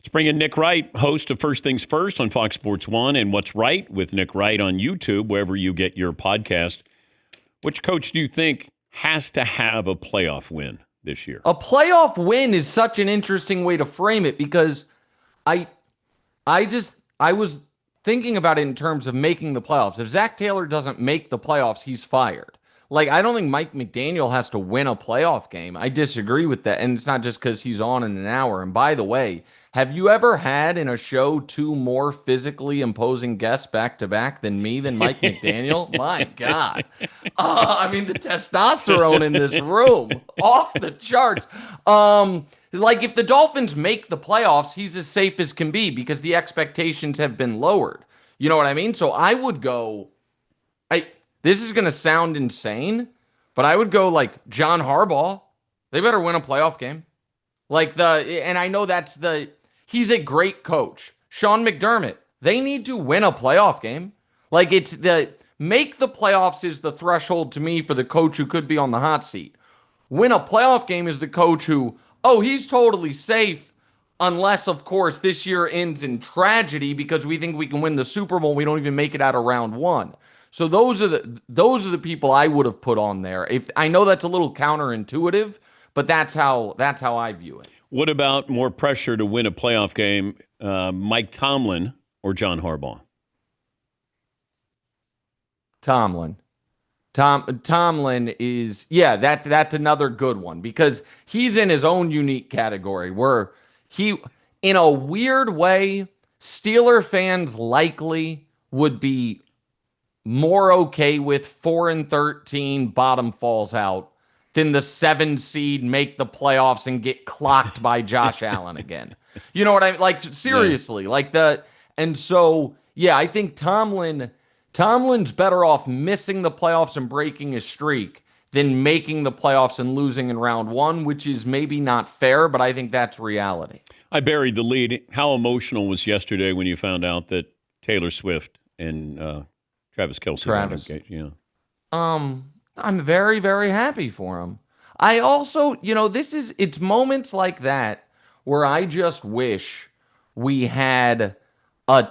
Let's bring in Nick Wright, host of First Things First on Fox Sports 1 and What's Right with Nick Wright on YouTube, wherever you get your podcast. Which coach do you think has to have a playoff win this year? A playoff win is such an interesting way to frame it because I was thinking about it in terms of making the playoffs. If Zach Taylor doesn't make the playoffs, he's fired. Like, I don't think Mike McDaniel has to win a playoff game. I disagree with that. And it's not just because he's on in an hour. And by the way, have you ever had in a show two more physically imposing guests back to back than Mike McDaniel? My God. I mean, the testosterone in this room, off the charts. Like, if the Dolphins make the playoffs, he's as safe as can be because the expectations have been lowered. You know what I mean? So I would go, this is going to sound insane, but I would go like John Harbaugh. They better win a playoff game. And I know he's a great coach. Sean McDermott, they need to win a playoff game. Like, make the playoffs is the threshold to me for the coach who could be on the hot seat. Win a playoff game is the coach who, he's totally safe, unless, of course, this year ends in tragedy because we think we can win the Super Bowl. We don't even make it out of round one. So those are the people I would have put on there. If I know that's a little counterintuitive, but that's how I view it. What about more pressure to win a playoff game, Mike Tomlin or John Harbaugh? Tomlin. Tomlin is, that's another good one because he's in his own unique category where in a weird way, Steeler fans likely would be more okay with 4-13 bottom falls out than the 7 seed make the playoffs and get clocked by Josh Allen again. You know what I mean? Like, seriously, and so, I think Tomlin's better off missing the playoffs and breaking his streak than making the playoffs and losing in round one, which is maybe not fair, but I think that's reality. I buried the lead. How emotional was yesterday when you found out that Taylor Swift and Travis Kelce. Yeah. I'm very, very happy for him. I also, it's moments like that where I just wish we had a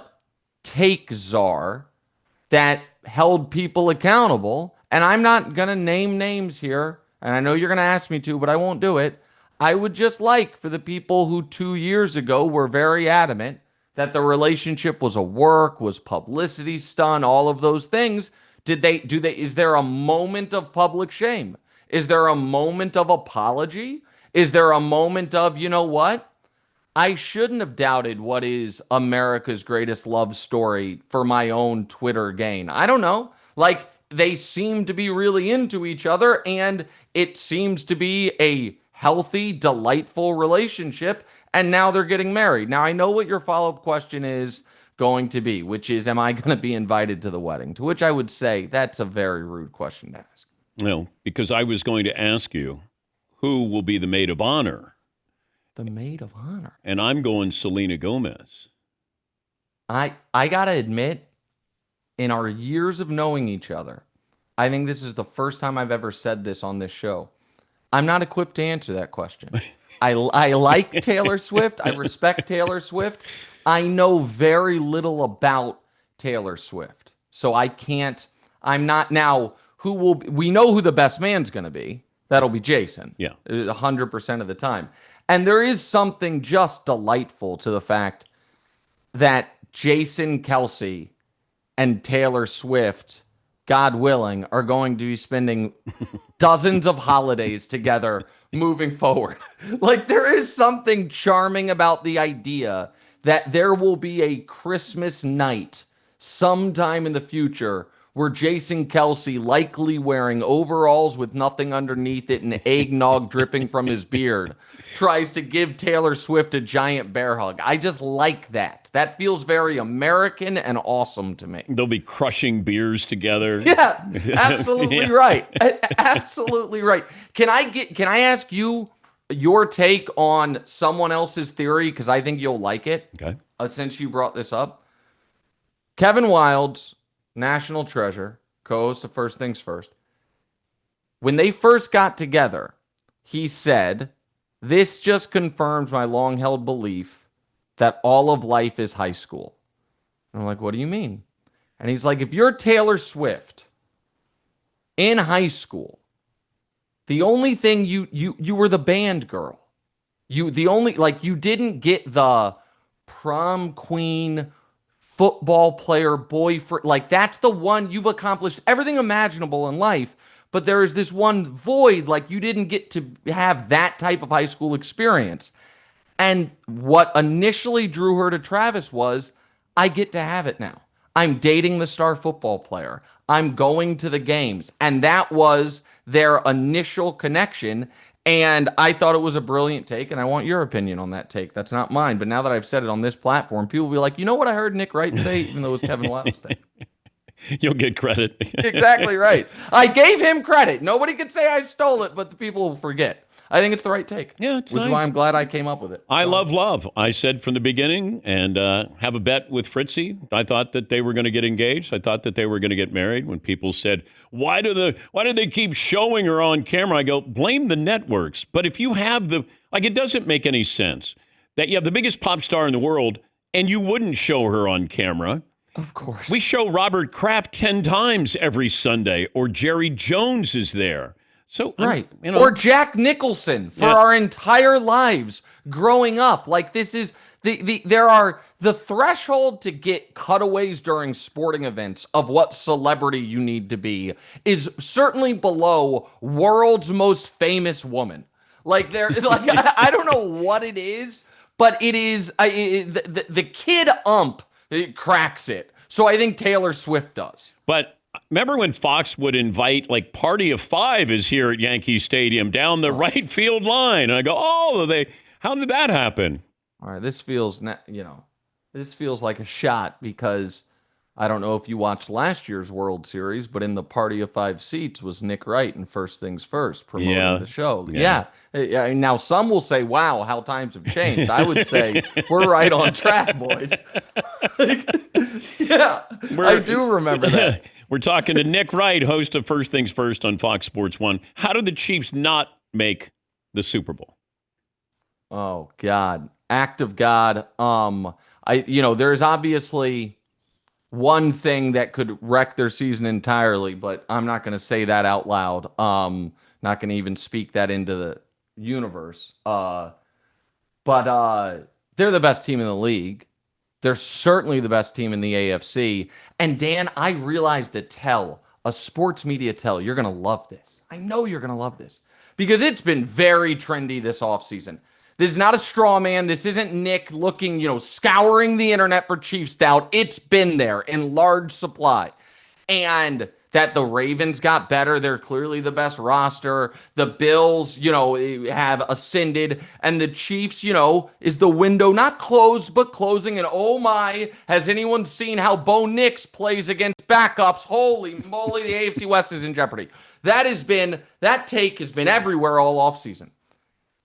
take czar that held people accountable. And I'm not going to name names here. And I know you're going to ask me to, but I won't do it. I would just like for the people who 2 years ago were very adamant that the relationship was a work, was publicity stunt, all of those things. Is there a moment of public shame? Is there a moment of apology? Is there a moment of, you know what? I shouldn't have doubted what is America's greatest love story for my own Twitter gain. I don't know. Like, they seem to be really into each other, and it seems to be a healthy, delightful relationship. And now they're getting married. Now, I know what your follow-up question is going to be, which is, am I going to be invited to the wedding? To which I would say, that's a very rude question to ask. No, because I was going to ask you, who will be the maid of honor? The maid of honor? And I'm going Selena Gomez. I got to admit, in our years of knowing each other, I think this is the first time I've ever said this on this show. I'm not equipped to answer that question. I like Taylor Swift. I respect Taylor Swift. I know very little about Taylor Swift. So I'm not now, we know who the best man's going to be. That'll be Jason. Yeah. 100% of the time. And there is something just delightful to the fact that Jason Kelce and Taylor Swift, God willing, are going to be spending dozens of holidays together moving forward. Like, there is something charming about the idea that there will be a Christmas night sometime in the future where Jason Kelce, likely wearing overalls with nothing underneath it and eggnog dripping from his beard, tries to give Taylor Swift a giant bear hug. I just like that. That feels very American and awesome to me. They'll be crushing beers together. Yeah, absolutely right. Absolutely right. Can I ask you your take on someone else's theory? Because I think you'll like it. Okay. Since you brought this up. Kevin Wilde's national treasure, co-host of First Things First. When they first got together, he said, "This just confirms my long-held belief that all of life is high school. And I'm like, what do you mean? And he's like, if you're Taylor Swift in high school, the only thing you were the band girl. You didn't get the prom queen, football player, boyfriend. Like, that's the one. You've accomplished everything imaginable in life, but there is this one void. Like, you didn't get to have that type of high school experience. And what initially drew her to Travis was, I get to have it now. I'm dating the star football player. I'm going to the games. And that was their initial connection. And I thought it was a brilliant take, and I want your opinion on that take. That's not mine. But now that I've said it on this platform, people will be like, you know what I heard Nick Wright say, even though it was Kevin Lyle's take. You'll get credit. Exactly right. I gave him credit. Nobody could say I stole it, but the people will forget. I think it's the right take. Yeah, it's which nice. is why I'm glad I came up with it. I love. I said from the beginning, and have a bet with Fritzy. I thought that they were going to get engaged. I thought that they were going to get married. When people said, why do they keep showing her on camera? I go, blame the networks. But if you have it doesn't make any sense that you have the biggest pop star in the world and you wouldn't show her on camera. Of course. We show Robert Kraft 10 times every Sunday, or Jerry Jones is there. So, right. Or Jack Nicholson for our entire lives growing up. Like, this is the threshold to get cutaways during sporting events of what celebrity you need to be is certainly below world's most famous woman. Like, I don't know what it is, but it is the kid it cracks it. So I think Taylor Swift does. But remember when Fox would invite, like, Party of Five is here at Yankee Stadium down the right field line. And I go, how did that happen? All right, this feels like a shot because I don't know if you watched last year's World Series, but in the Party of Five seats was Nick Wright and First Things First promoting the show. Yeah. Now some will say, wow, how times have changed. I would say we're right on track, boys. I do remember that. We're talking to Nick Wright, host of First Things First on Fox Sports 1. How did the Chiefs not make the Super Bowl? Oh, God. Act of God. There's obviously one thing that could wreck their season entirely, but I'm not going to say that out loud. Not going to even speak that into the universe. But they're the best team in the league. They're certainly the best team in the AFC. And Dan, I realized a sports media tell, you're going to love this. I know you're going to love this because it's been very trendy this offseason. This is not a straw man. This isn't Nick looking, scouring the internet for Chiefs doubt. It's been there in large supply. And that the Ravens got better. They're clearly the best roster. The Bills, have ascended. And the Chiefs, is the window not closed, but closing. And oh my, has anyone seen how Bo Nix plays against backups? Holy moly, the AFC West is in jeopardy. That take has been everywhere all offseason.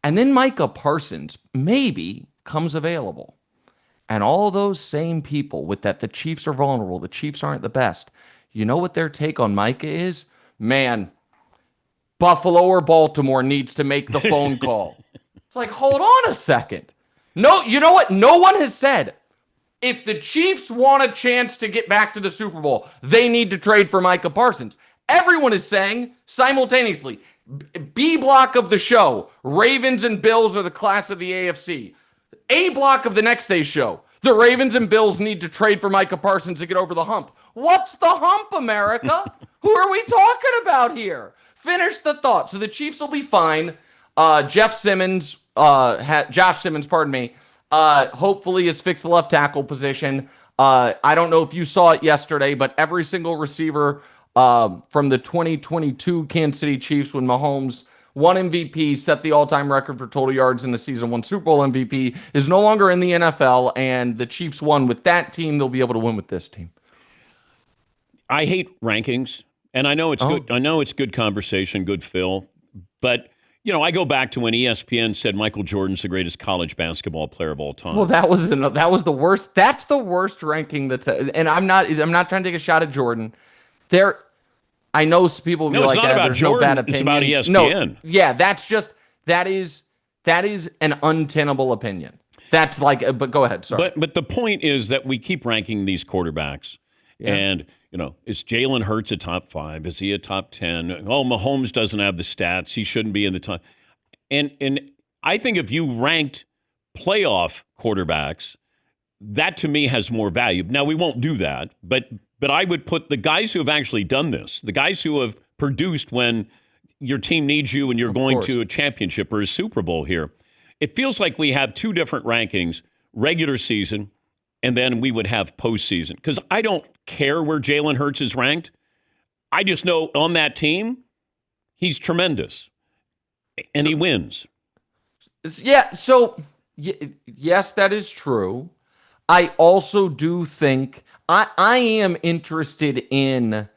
And then Micah Parsons maybe comes available. And all those same people with that the Chiefs are vulnerable, the Chiefs aren't the best. You know what their take on Micah is? Man, Buffalo or Baltimore needs to make the phone call. It's like, hold on a second. No, you know what? No one has said, if the Chiefs want a chance to get back to the Super Bowl, they need to trade for Micah Parsons. Everyone is saying simultaneously, B block of the show, Ravens and Bills are the class of the AFC. A block of the next day's show, the Ravens and Bills need to trade for Micah Parsons to get over the hump. What's the hump, America? Who are we talking about here? Finish the thought. So the Chiefs will be fine. Josh Simmons, hopefully has fixed the left tackle position. I don't know if you saw it yesterday, but every single receiver from the 2022 Kansas City Chiefs when Mahomes won MVP, set the all-time record for total yards in the season, won Super Bowl MVP, is no longer in the NFL, and the Chiefs won with that team. They'll be able to win with this team. I hate rankings, and I know it's good. I know it's good conversation, good fill, but I go back to when ESPN said Michael Jordan's the greatest college basketball player of all time. Well, that was the worst. That's the worst ranking. And I'm not trying to take a shot at Jordan. I know people will be like, there's Jordan. No bad opinions. It's about ESPN. No, yeah, that is an untenable opinion. That's like, but go ahead. Sorry. But the point is that we keep ranking these quarterbacks. Yeah. And, is Jalen Hurts a top 5? Is he a top 10? Oh, Mahomes doesn't have the stats. He shouldn't be in the top. And I think if you ranked playoff quarterbacks, that to me has more value. Now, we won't do that, but I would put the guys who have actually done this, the guys who have produced when your team needs you and you're going to a championship or a Super Bowl here. It feels like we have 2 different rankings, regular season, and then we would have postseason. Because I don't care where Jalen Hurts is ranked. I just know on that team, he's tremendous. And he wins. Yeah, so, yes, that is true. I also do think I am interested in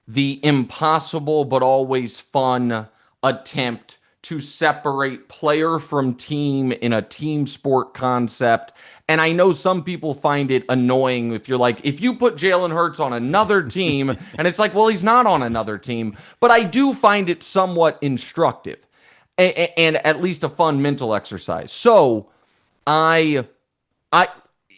the impossible but always fun attempt to separate player from team in a team sport concept. And I know some people find it annoying if you're like, if you put Jalen Hurts on another team, and it's like, well, he's not on another team. But I do find it somewhat instructive and at least a fun mental exercise. So I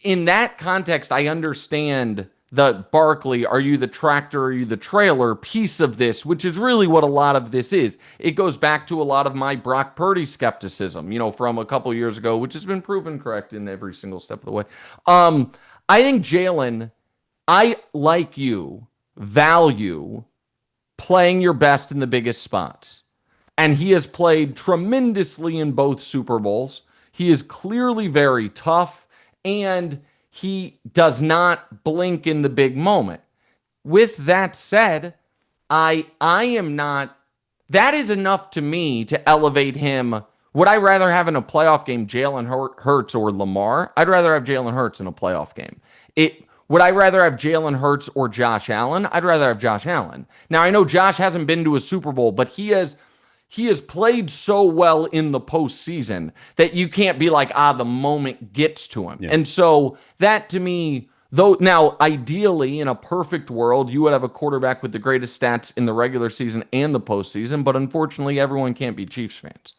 in that context, I understand the Barkley, are you the tractor, are you the trailer piece of this, which is really what a lot of this is. It goes back to a lot of my Brock Purdy skepticism, from a couple years ago, which has been proven correct in every single step of the way. I think Jalen, I, like you, value playing your best in the biggest spots. And he has played tremendously in both Super Bowls. He is clearly very tough. And he does not blink in the big moment. With that said, I am not. That is enough to me to elevate him. Would I rather have in a playoff game Jalen Hurts or Lamar? I'd rather have Jalen Hurts in a playoff game. Would I rather have Jalen Hurts or Josh Allen? I'd rather have Josh Allen. Now, I know Josh hasn't been to a Super Bowl, but he has played so well in the postseason that you can't be like, the moment gets to him. Yeah. And so that to me, though, now ideally in a perfect world, you would have a quarterback with the greatest stats in the regular season and the postseason, but unfortunately everyone can't be Chiefs fans.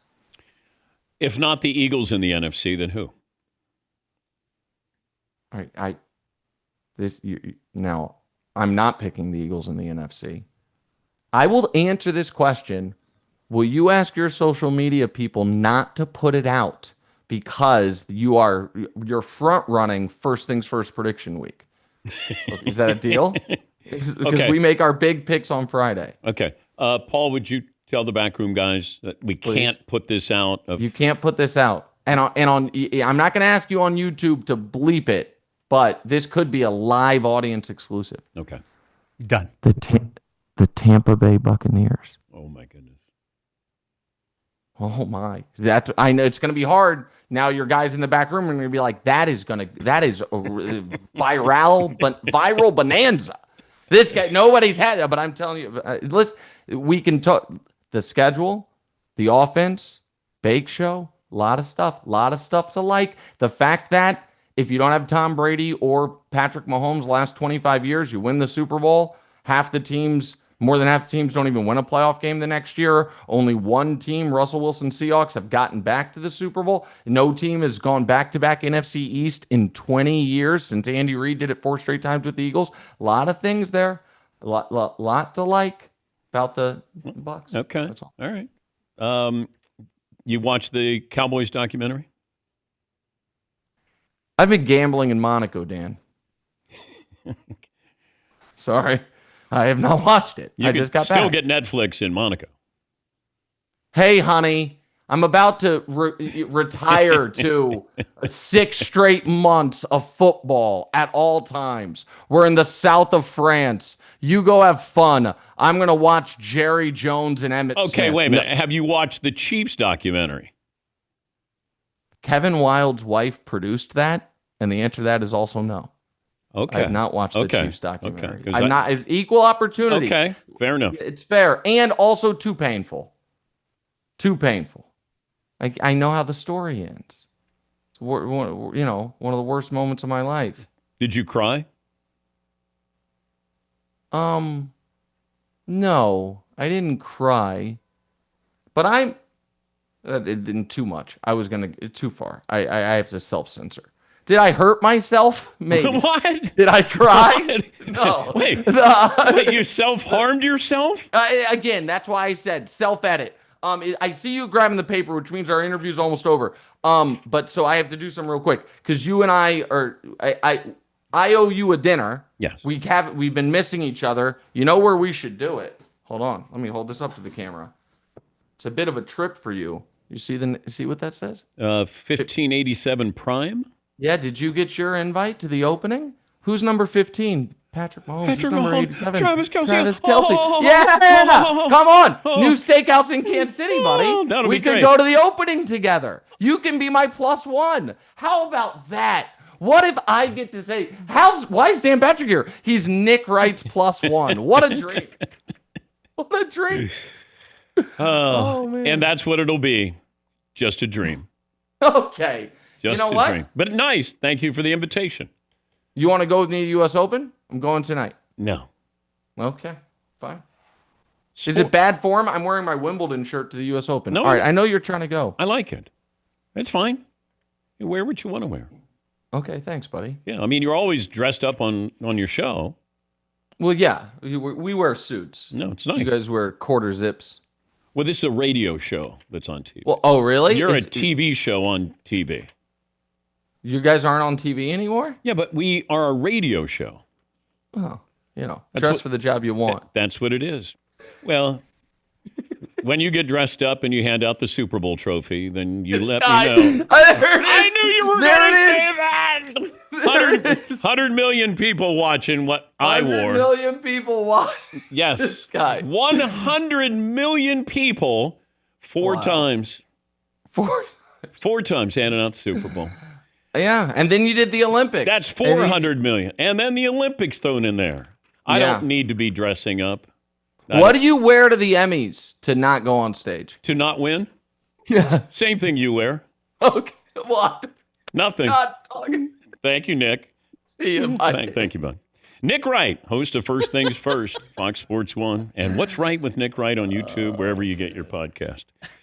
If not the Eagles in the NFC, then who? All right, now I'm not picking the Eagles in the NFC. I will answer this question. Will you ask your social media people not to put it out because you're front running first things first prediction week? Is that a deal? Because okay. We make our big picks on Friday. Okay. Paul, would you tell the backroom guys that we can't put this out? You can't put this out. And on I'm not going to ask you on YouTube to bleep it, but this could be a live audience exclusive. Okay. Done. The Tampa Bay Buccaneers. Oh my goodness. Oh my! I know it's going to be hard. Now your guys in the back room are going to be like, that is a viral bonanza. This guy, nobody's had that, but I'm telling you, we can talk the schedule, the offense, bake show, a lot of stuff to like. The fact that if you don't have Tom Brady or Patrick Mahomes last 25 years, you win the Super Bowl. More than half the teams don't even win a playoff game the next year. Only one team, Russell Wilson Seahawks, have gotten back to the Super Bowl. No team has gone back-to-back NFC East in 20 years since Andy Reid did it 4 straight times with the Eagles. A lot of things there. A lot to like about the Bucs. Okay. That's all. All right. You watched the Cowboys documentary? I've been gambling in Monaco, Dan. Sorry. I have not watched it. I just got back. Still get Netflix in Monaco. Hey, honey, I'm about to retire to 6 straight months of football at all times. We're in the south of France. You go have fun. I'm going to watch Jerry Jones and Emmitt Smith. Okay, wait a minute. Have you watched the Chiefs documentary? Kevin Wilde's wife produced that, and the answer to that is also no. Okay. I have not watched the Chiefs documentary. Okay. I'm not equal opportunity. Okay, fair enough. It's fair, and also too painful. Too painful. I know how the story ends. It's one of the worst moments of my life. Did you cry? No, I didn't cry. But Too much. I was gonna too far. I have to self-censor. Did I hurt myself? Maybe. What? Did I cry? What? No. Wait, you self-harmed yourself? Again, that's why I said self-edit. I see you grabbing the paper, which means our interview's almost over. But so I have to do some real quick because you and I owe you a dinner. Yes. We've been missing each other. You know where we should do it? Hold on. Let me hold this up to the camera. It's a bit of a trip for you. You see what that says? 1587 Prime. Yeah, did you get your invite to the opening? Who's number 15? Patrick Mahomes. Patrick Who's number Mahomes. 87? Travis Kelce. Travis Oh, Kelce. oh, oh, Yeah! oh, Come on! oh. New Steakhouse in Kansas City, buddy. Oh, that'll we be could great. go to the opening together. You can be my +1. How about that? What if I get to say, why is Dan Patrick here? He's Nick Wright's +1. What a dream. What a dream. Oh, man. And that's what it'll be. Just a dream. Okay. Just you know a what? dream. But nice. Thank you for the invitation. You want to go with me to U.S. Open? I'm going tonight. No. Okay. Fine. Is it bad form? I'm wearing my Wimbledon shirt to the U.S. Open. No. All right. I know you're trying to go. I like it. It's fine. You wear what you want to wear. Okay. Thanks, buddy. Yeah. I mean, you're always dressed up on your show. Well, yeah. We wear suits. No, it's nice. You guys wear quarter zips. Well, this is a radio show that's on TV. Well, oh, really? You're a TV show on TV. You guys aren't on TV anymore? Yeah, but we are a radio show. Oh, dress for the job you want. That's what it is. Well, when you get dressed up and you hand out the Super Bowl trophy, then you let me know. I knew you were going to say that. 100 million people watching what I wore. 100 million people watch. Yes. This guy. 100 million people four times handing out the Super Bowl. Yeah, and then you did the Olympics. That's 400 million. And then the Olympics thrown in there. I don't need to be dressing up. What do you wear to the Emmys to not go on stage? To not win? Yeah. Same thing you wear. Okay. What? Nothing. Not talking. Thank you, Nick. See you. Thank you, bud. Nick Wright, host of First Things First, Fox Sports 1. And What's Right with Nick Wright on YouTube, wherever you get your podcast.